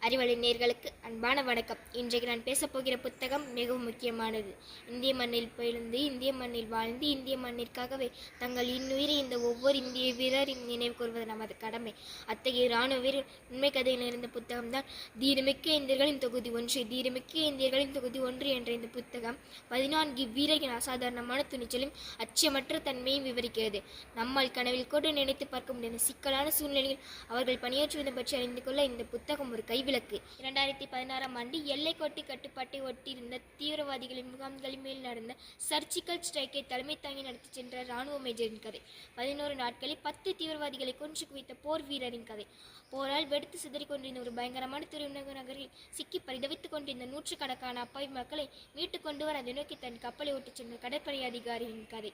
அறிவலை நேர்களுக்கு அன்பான வணக்கம். இன்றைக்கு நான் பேசப்போகிற புத்தகம் மிகவும் முக்கியமானது. இந்திய மண்ணில் பிறந்து இந்திய மண்ணில் வாழ்ந்து இந்திய மண்ணிற்காகவே தங்கள் இன்னுயிரை இந்த ஒவ்வொரு இந்திய வீரரின் நினைவு கூறுவது நமது கடமை. அத்தகைய இராணுவ வீரர் உண்மை கதையில் இருந்த புத்தகம்தான் தீரமிக்க இந்தியர்களின் தொகுதி 1. தீரமிக்க இந்தியர்களின் தொகுதி 1 என்ற இந்த புத்தகம் 14 வீரர்களின் அசாதாரணமான துணிச்சலும் அச்சமற்ற தன்மையும் விவரிக்கிறது. நம்மால் கனவில் கூட நினைத்து பார்க்க முடியாத சிக்கலான சூழ்நிலையில் அவர்கள் பணியாற்றுவதை பற்றி அறிந்து கொள்ள இந்த புத்தகம் ஒரு கைவிளக்கு. 2016ஆம் ஆண்டு எல்லைக்கோட்டு கட்டுப்பாட்டை ஒட்டியிருந்த தீவிரவாதிகளின் முகாம்களின் மேல் நடந்த சர்ஜிக்கல் ஸ்ட்ரைக்கை தலைமை தாங்கி நடத்தி சென்ற இராணுவ மேஜரின் கதை. 11 நாட்களில் 10 தீவிரவாதிகளை கொன்று குவித்த போர் வீரரின் கதை. போரால் வெடித்து சிதறிக் கொண்டிருந்த ஒரு பயங்கரமான துறைமுக நகரில் சிக்கி பரிதவித்துக் கொண்டிருந்த நூற்றுக்கணக்கான அப்பாவி மக்களை மீட்டுக் கொண்டு வர அதை நோக்கி தன் கப்பலை ஓட்டிச் சென்ற கடற்படை அதிகாரியின் கதை.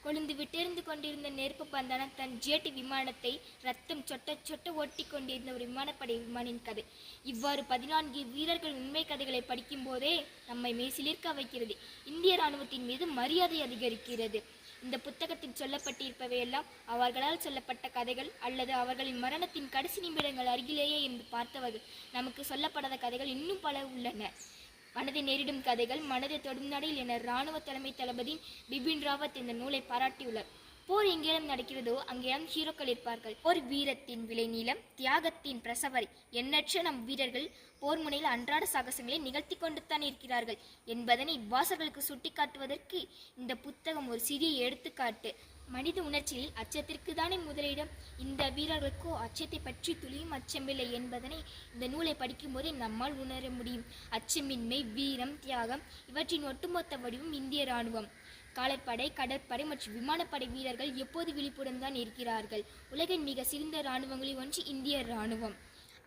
கொழுந்து விட்டெறிந்து கொண்டிருந்த நெருப்பு பந்தான தன் ஜெட் விமானத்தை ரத்தம் சொட்ட சொட்ட ஓட்டி கொண்டிருந்த ஒரு விமானப்படை விமானின் கதை. இவ்வாறு 14 வீரர்கள் உண்மை கதைகளை படிக்கும் போதே நம்மை மெய்சிலிர்க்க வைக்கிறது. இந்திய இராணுவத்தின் மீது மரியாதை அதிகரிக்கிறது. இந்த புத்தகத்தில் சொல்லப்பட்டிருப்பவையெல்லாம் அவர்களால் சொல்லப்பட்ட கதைகள் அல்லது அவர்களின் மரணத்தின் கடைசி நிமிடங்கள் அருகிலேயே இருந்து பார்த்தவர்கள். நமக்கு சொல்லப்படாத கதைகள் இன்னும் பல உள்ளன. மனதை நேரிடும் கதைகள், மனதை தொடும் நடையில் என இராணுவ தலைமை தளபதி பிபின் ராவத் இந்த நூலை பாராட்டியுள்ளார். போர் எங்கேயும் நடக்கிறதோ அங்கேயும் ஹீரோக்கள் இருப்பார்கள். போர் வீரத்தின் விலை நீளம், தியாகத்தின் பிரசவரி. எண்ணற்ற நம் வீரர்கள் போர் முனையில் அன்றாட சாகசங்களை நிகழ்த்தி கொண்டு தான் இருக்கிறார்கள் என்பதனை வாசகர்களுக்கு சுட்டிக்காட்டுவதற்கு இந்த புத்தகம் ஒரு சிறிய எடுத்துக்காட்டு. மனித உணர்ச்சியில் அச்சத்திற்கு தானே முதலிடம். இந்த வீரர்களுக்கோ அச்சத்தை பற்றி துளியும் அச்சமில்லை என்பதனை இந்த நூலை படிக்கும் போதே நம்மால் உணர முடியும். அச்சமின்மை, வீரம், தியாகம் இவற்றின் ஒட்டுமொத்த வடிவம் இந்திய இராணுவம். காலாட்படை, கடற்படை மற்றும் விமானப்படை வீரர்கள் எப்போது விழிப்புடன் தான் இருக்கிறார்கள். உலகின் மிக சிறந்த இராணுவங்களில் ஒன்று இந்திய இராணுவம்.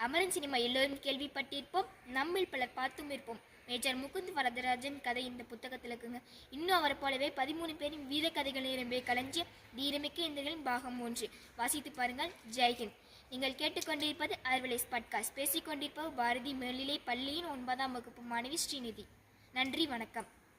அமரன் சினிமா எல்லோரும் கேள்விப்பட்டிருப்போம், நம்மில் பலர் பார்த்தும் இருப்போம். மேஜர் முகுந்த் வரதராஜன் கதை இந்த புத்தகத்தில் இருக்குங்க. இன்னும் அவரை போலவே 13 பேரின் வீர கதைகள் நிரம்பிய களஞ்சியம் தீரமிக்க இந்தியர்களின் பாகம் 1. வாசித்து பாருங்கள். ஜெய்ஹிந்த். நீங்கள் கேட்டுக்கொண்டிருப்பது அறிவலைஸ் பாட்காஸ்ட். பேசிக்கொண்டிருப்பவர் பாரதி மேல்நிலை பள்ளியின் 9ஆம் வகுப்பு மாணவி ஸ்ரீநிதி. நன்றி, வணக்கம்.